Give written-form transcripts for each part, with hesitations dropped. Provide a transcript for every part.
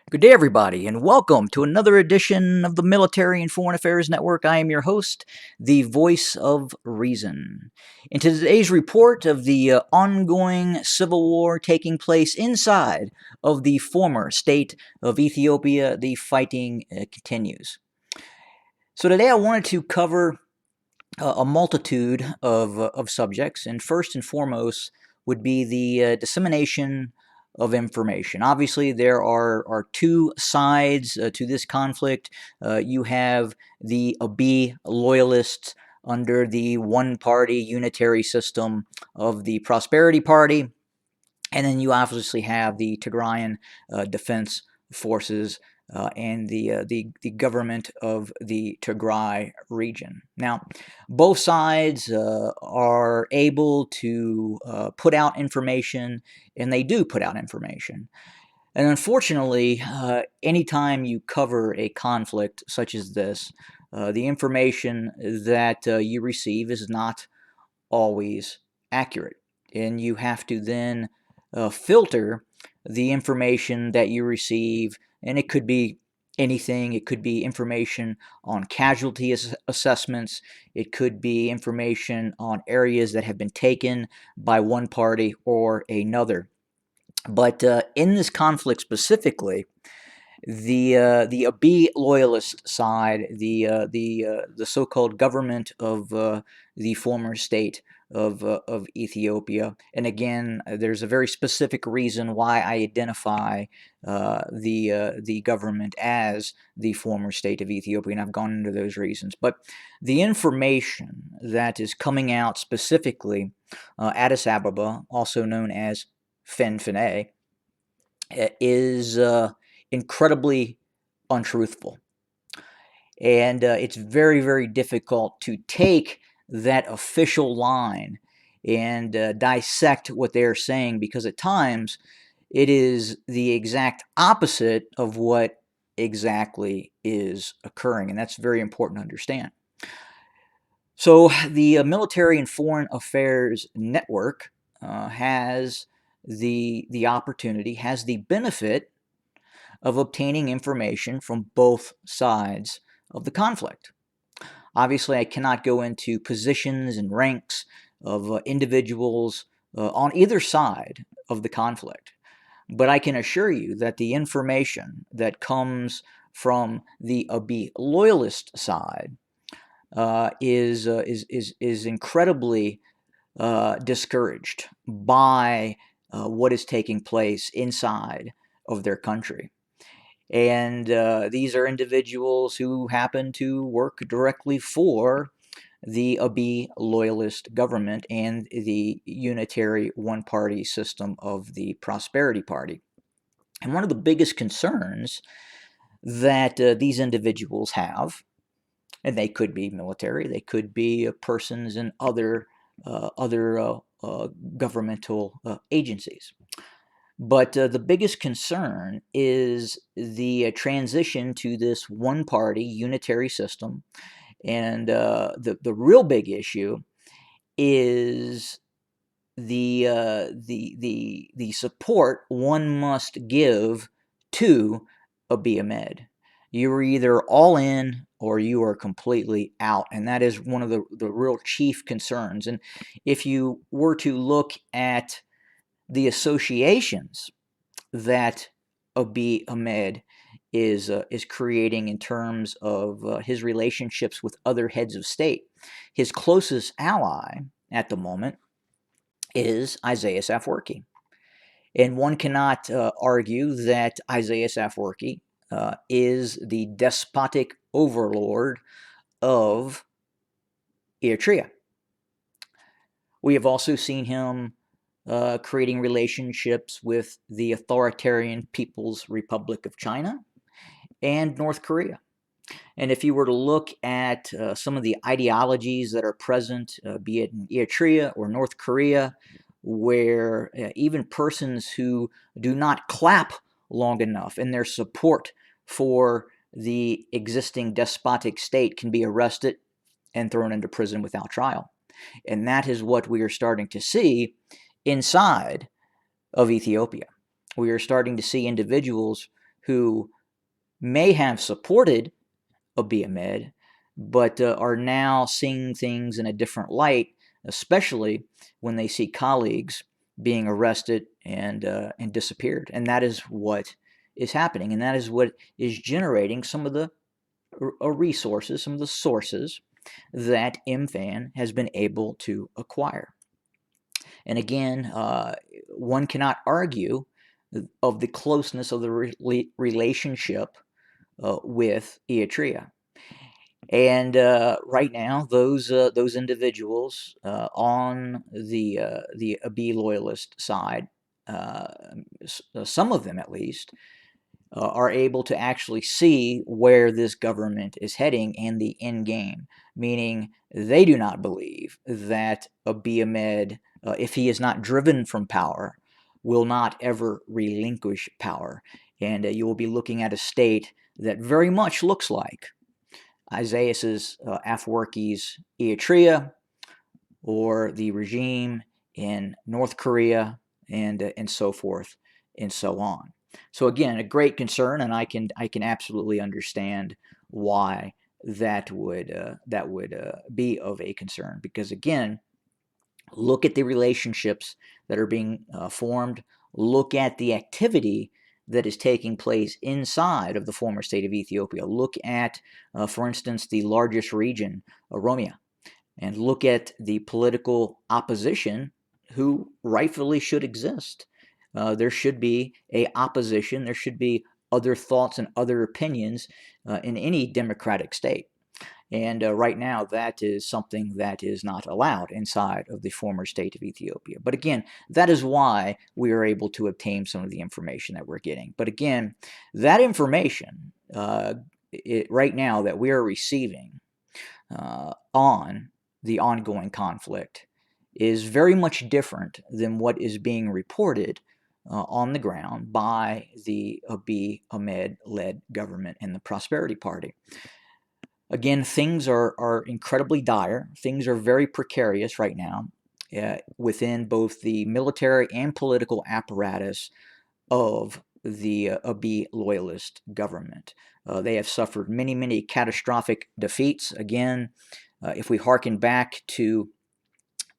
Good day, everybody, and welcome to another edition of the Military and Foreign Affairs Network. I am your host, the voice of reason. In today's report of the ongoing civil war taking place inside of the former state of Ethiopia, the fighting continues. So today I wanted to cover a multitude of subjects, and first and foremost would be the dissemination of information. Obviously, there are two sides to this conflict. You have the Abiy loyalists under the one-party unitary system of the Prosperity Party, and then you obviously have the Tigrayan Defense Forces and the government of the Tigray region. Now, both sides are able to put out information, and they do put out information. And unfortunately, anytime you cover a conflict such as this, the information that you receive is not always accurate. And you have to then filter the information that you receive, and it could be anything. It could be information on casualty assessments. It could be information on areas that have been taken by one party or another. But in this conflict specifically, the Abiy loyalist side, the so-called government of the former state of Ethiopia, and again, there's a very specific reason why I identify the government as the former state of Ethiopia, and I've gone into those reasons. But the information that is coming out specifically, Addis Ababa, also known as Fenfene, is incredibly untruthful. And it's very, very difficult to take that official line and dissect what they're saying, because at times it is the exact opposite of what exactly is occurring. And that's very important to understand. So the Military and Foreign Affairs Network has the opportunity, has the benefit of obtaining information from both sides of the conflict. Obviously, I cannot go into positions and ranks of individuals on either side of the conflict, but I can assure you that the information that comes from the Abiy loyalist side is incredibly discouraged by what is taking place inside of their country. And these are individuals who happen to work directly for the Abiy loyalist government and the unitary one-party system of the Prosperity Party. And one of the biggest concerns that these individuals have, and they could be military, they could be persons in other governmental agencies. But the biggest concern is the transition to this one-party unitary system, and the real big issue is the support one must give to Abiy Ahmed. You are either all in or you are completely out, and that is one of the real chief concerns. And if you were to look at the associations that Abiy Ahmed is creating in terms of his relationships with other heads of state, his closest ally at the moment is Isaias Afwerki. And one cannot argue that Isaias Afwerki is the despotic overlord of Eritrea. We have also seen him creating relationships with the authoritarian People's Republic of China and North Korea. And if you were to look at some of the ideologies that are present, be it in Eritrea or North Korea, where even persons who do not clap long enough in their support for the existing despotic state can be arrested and thrown into prison without trial. And that is what we are starting to see inside of Ethiopia. We are starting to see individuals who may have supported Abiy Ahmed, but are now seeing things in a different light, especially when they see colleagues being arrested and disappeared. And that is what is happening, and that is what is generating some of the resources, some of the sources that MFAN has been able to acquire. And again, one cannot argue of the closeness of the relationship with Eritrea. And right now, those individuals on the Abiy loyalist side, some of them at least, are able to actually see where this government is heading and the end game, meaning they do not believe that Abiy Ahmed, if he is not driven from power, will not ever relinquish power. And you will be looking at a state that very much looks like Isaias's Afwerki's Eritrea, or the regime in North Korea, and so forth and so on. So again, a great concern, and I can absolutely understand why that would be of a concern, because again, look at the relationships that are being formed. Look at the activity that is taking place inside of the former state of Ethiopia. Look at, for instance, the largest region, Oromia, and look at the political opposition who rightfully should exist. There should be a opposition. There should be other thoughts and other opinions in any democratic state. And right now, that is something that is not allowed inside of the former state of Ethiopia. But again, that is why we are able to obtain some of the information that we're getting. But again, that information right now that we are receiving on the ongoing conflict is very much different than what is being reported on the ground by the Abiy Ahmed-led government and the Prosperity Party. Again, things are incredibly dire. Things are very precarious right now within both the military and political apparatus of the Abiy loyalist government. They have suffered many, many catastrophic defeats. Again, if we hearken back to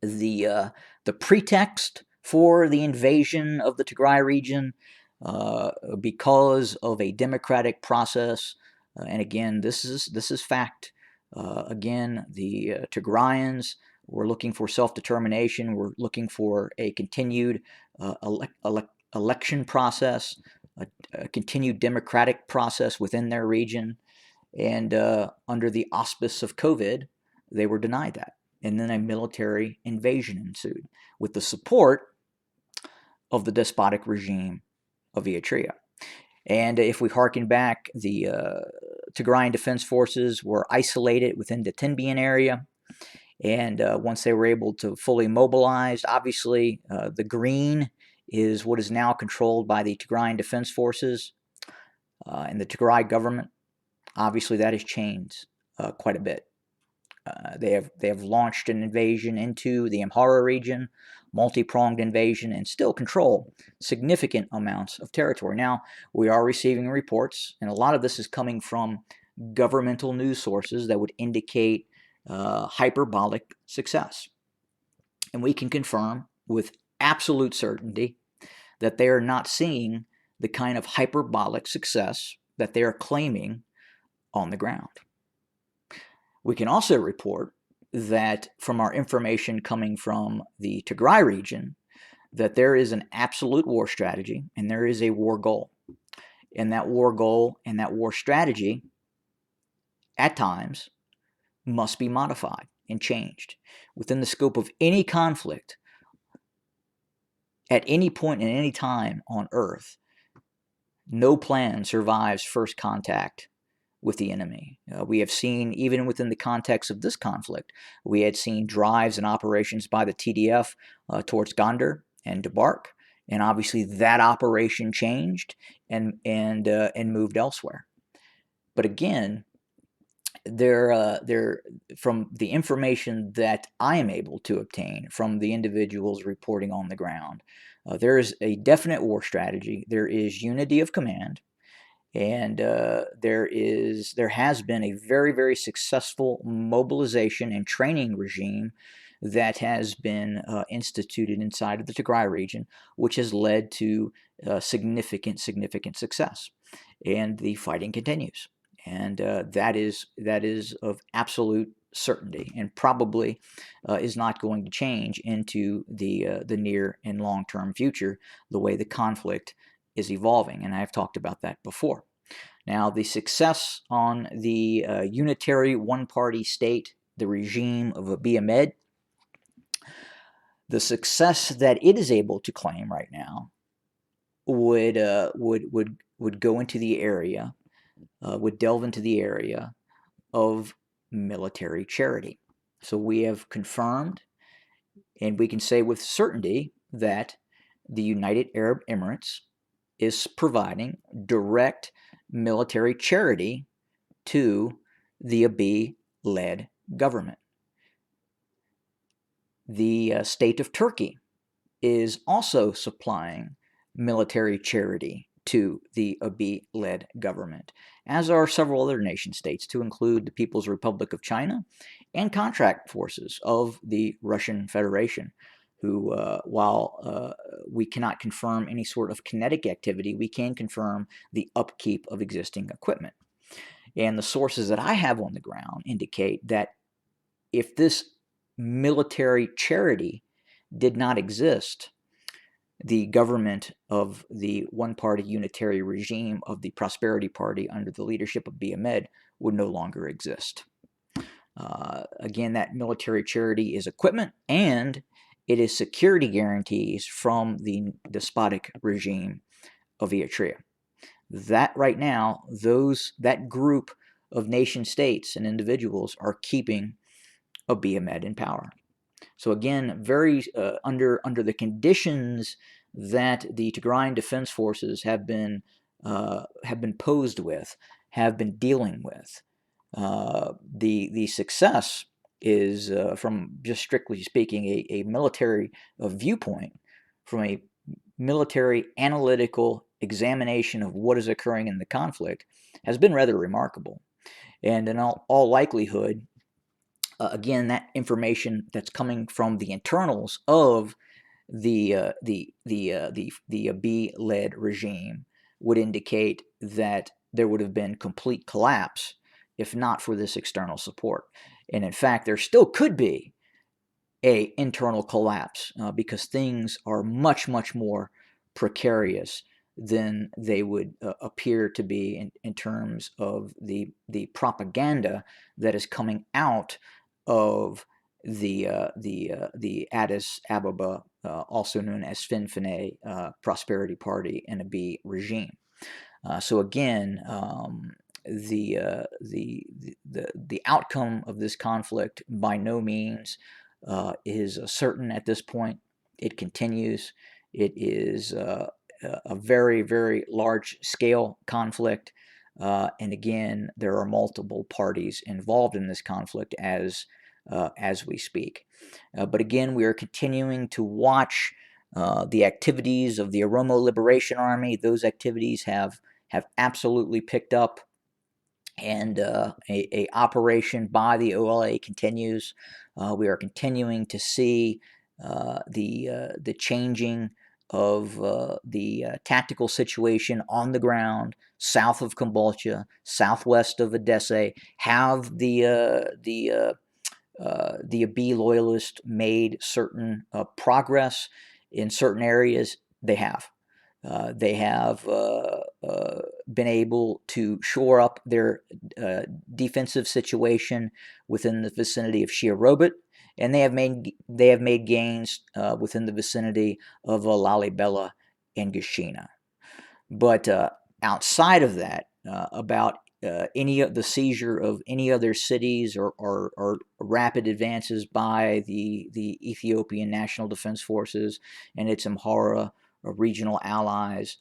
the pretext for the invasion of the Tigray region, because of a democratic process. And again, this is fact. Again, the Tigrayans were looking for self-determination. We're looking for a continued election process, a continued democratic process within their region. And under the auspice of COVID, they were denied that. And then a military invasion ensued with the support of the despotic regime of Eritrea. And if we hearken back, the Tigrayan Defense Forces were isolated within the Tenbian area. And once they were able to fully mobilize, obviously the green is what is now controlled by the Tigrayan Defense Forces and the Tigray government. Obviously that has changed quite a bit. They have launched an invasion into the Amhara region, multi-pronged invasion, and still control significant amounts of territory. Now, we are receiving reports, and a lot of this is coming from governmental news sources that would indicate hyperbolic success. And we can confirm with absolute certainty that they are not seeing the kind of hyperbolic success that they are claiming on the ground. We can also report that from our information coming from the Tigray region, that there is an absolute war strategy and there is a war goal. And that war goal and that war strategy, at times, must be modified and changed. Within the scope of any conflict, at any point in any time on Earth, no plan survives first contact with the enemy. We have seen, even within the context of this conflict, we had seen drives and operations by the TDF towards Gondar and Debark, and obviously that operation changed and moved elsewhere. But again, from the information that I am able to obtain from the individuals reporting on the ground, there is a definite war strategy. There is unity of command. And there has been a very, very successful mobilization and training regime that has been instituted inside of the Tigray region, which has led to significant success. And the fighting continues. And that is of absolute certainty, and probably is not going to change into the near and long term future, the way the conflict is evolving. And I've talked about that before. Now, the success on the unitary one-party state, the regime of Abiy Ahmed, the success that it is able to claim right now would go into the area, would delve into the area of military charity. So we have confirmed, and we can say with certainty, that the United Arab Emirates is providing direct military charity to the Abiy-led government. The state of Turkey is also supplying military charity to the Abiy-led government, as are several other nation states, to include the People's Republic of China and contract forces of the Russian Federation, who, while we cannot confirm any sort of kinetic activity, we can confirm the upkeep of existing equipment. And the sources that I have on the ground indicate that if this military charity did not exist, the government of the one-party unitary regime of the Prosperity Party under the leadership of Abiy Ahmed would no longer exist. Again, that military charity is equipment, and it is security guarantees from the despotic regime of Eritrea. That right now, that group of nation states and individuals are keeping Abiy Ahmed in power. So again, very under the conditions that the Tigrayan Defense Forces have been posed with, have been dealing with, the success is, from just strictly speaking, a military viewpoint, from a military analytical examination of what is occurring in the conflict, has been rather remarkable. And in all likelihood, again, that information that's coming from the internals of the Abiy-led regime would indicate that there would have been complete collapse if not for this external support. And in fact, there still could be a internal collapse because things are much more precarious than they would appear to be in terms of the propaganda that is coming out of the Addis Ababa, also known as Finfine, Prosperity Party and Abiy regime. So again, the outcome of this conflict by no means is certain at this point. It continues. It is a very large scale conflict, and again, there are multiple parties involved in this conflict as we speak. But again, we are continuing to watch the activities of the Oromo Liberation Army. Those activities have absolutely picked up, and a operation by the OLA continues. We are continuing to see the changing of the tactical situation on the ground south of Kombolcha, southwest of Edessa. Have the Abiy loyalists made certain progress in certain areas? They have. They have been able to shore up their defensive situation within the vicinity of Shia Robot, and they have made gains within the vicinity of Lalibela and Gashina. But outside of that, about any of the seizure of any other cities or rapid advances by the Ethiopian National Defense Forces and its Amhara regional allies,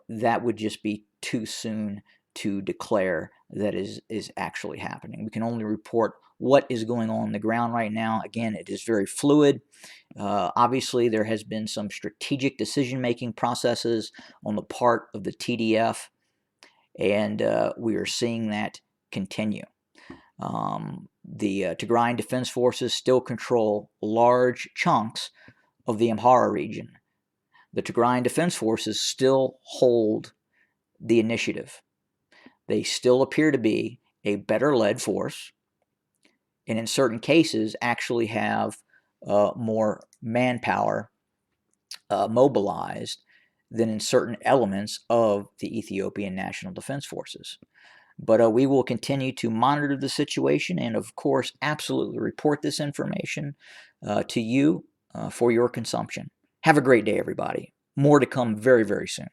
that would just be too soon to declare that is actually happening. We can only report what is going on the ground right now. Again, it is very fluid. Obviously, there has been some strategic decision-making processes on the part of the TDF, and we are seeing that continue. The Tigrayan Defense Forces still control large chunks of the Amhara region. The Tigrayan Defense Forces still hold the initiative. They still appear to be a better led force, and in certain cases actually have more manpower mobilized than in certain elements of the Ethiopian National Defense Forces. But we will continue to monitor the situation and, of course, absolutely report this information to you for your consumption. Have a great day, everybody. More to come very, very soon.